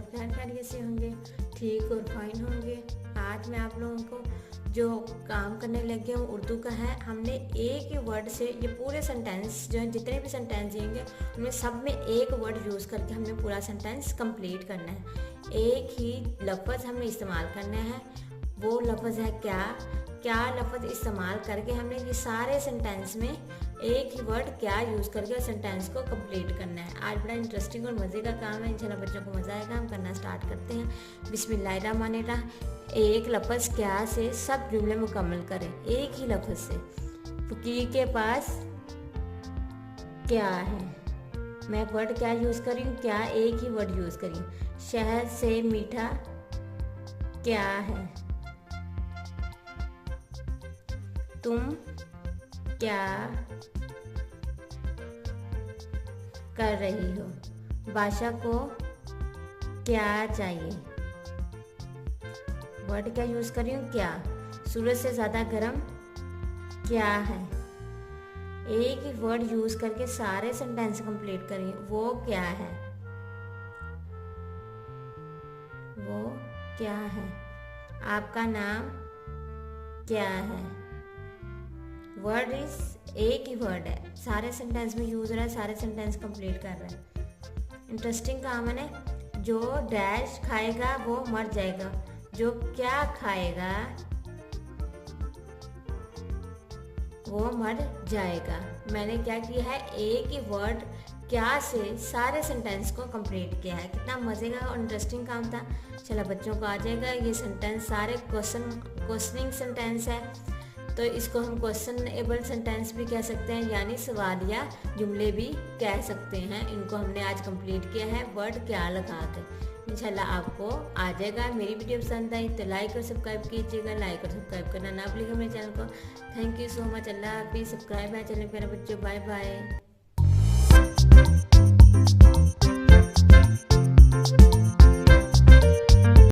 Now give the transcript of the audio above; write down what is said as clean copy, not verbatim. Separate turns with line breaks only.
खैर खैरियत से होंगे, ठीक और फाइन होंगे। आज मैं आप लोगों को जो काम करने लगे हूँ उर्दू का है। हमने एक ही वर्ड से ये पूरे सेंटेंस जो है, जितने भी सेंटेंस दिएंगे उनमें सब में एक वर्ड यूज़ करके हमने पूरा सेंटेंस कंप्लीट करना है। एक ही लफ्ज़ हमने इस्तेमाल करना है, वो लफ्ज़ है क्या। क्या लफ्ज़ इस्तेमाल करके हमने ये सारे सेंटेंस में एक ही वर्ड क्या यूज़ करके सेंटेंस को कंप्लीट करना है। आज बड़ा इंटरेस्टिंग और मज़े का काम है, इंशाल्लाह बच्चों को मज़ा आएगा। हम करना स्टार्ट करते हैं। बिस्मिल्लाहिर्रहमानिर्रहीम। एक लफ्ज़ क्या से सब जुमले मुकम्मल करें, एक ही लफ्ज़ से। फ़कीर के पास क्या है, मैं वर्ड क्या यूज़ करी हूँ, क्या एक ही वर्ड यूज़ करी हूँ। शहद से मीठा क्या है, तुम क्या कर रही हो। बादशाह को क्या चाहिए, वर्ड क्या यूज़ कर रही हूँ क्या। सूरज से ज़्यादा गर्म क्या है। एक ही वर्ड यूज़ करके सारे सेंटेंस कंप्लीट करिए। वो क्या है, वो क्या है। आपका नाम क्या है। वर्ड इज एक ही वर्ड है, सारे सेंटेंस में यूज हो रहा है, सारे सेंटेंस कंप्लीट कर रहा है। इंटरेस्टिंग काम है ना। जो डैश खाएगा वो मर जाएगा, जो क्या खाएगा वो मर जाएगा। मैंने क्या किया है, एक ही वर्ड क्या से सारे सेंटेंस को कंप्लीट किया है। कितना मज़े का और इंटरेस्टिंग काम था। चलो बच्चों को आ जाएगा। ये सेंटेंस सारे क्वेश्चनिंग सेंटेंस है, तो इसको हम क्वेश्चनेबल सेंटेंस भी कह सकते हैं, यानी सवालिया जुमले भी कह सकते हैं। इनको हमने आज कंप्लीट किया है वर्ड क्या लगा के। इंशाल्लाह आपको आ जाएगा। मेरी वीडियो पसंद आई तो लाइक और सब्सक्राइब कीजिएगा। लाइक और सब्सक्राइब करना ना भूलिएगा मेरे चैनल को। Thank you so much. अल्लाह हाफिज़। सब्सक्राइब है चैनल मेरा बच्चों। Bye bye.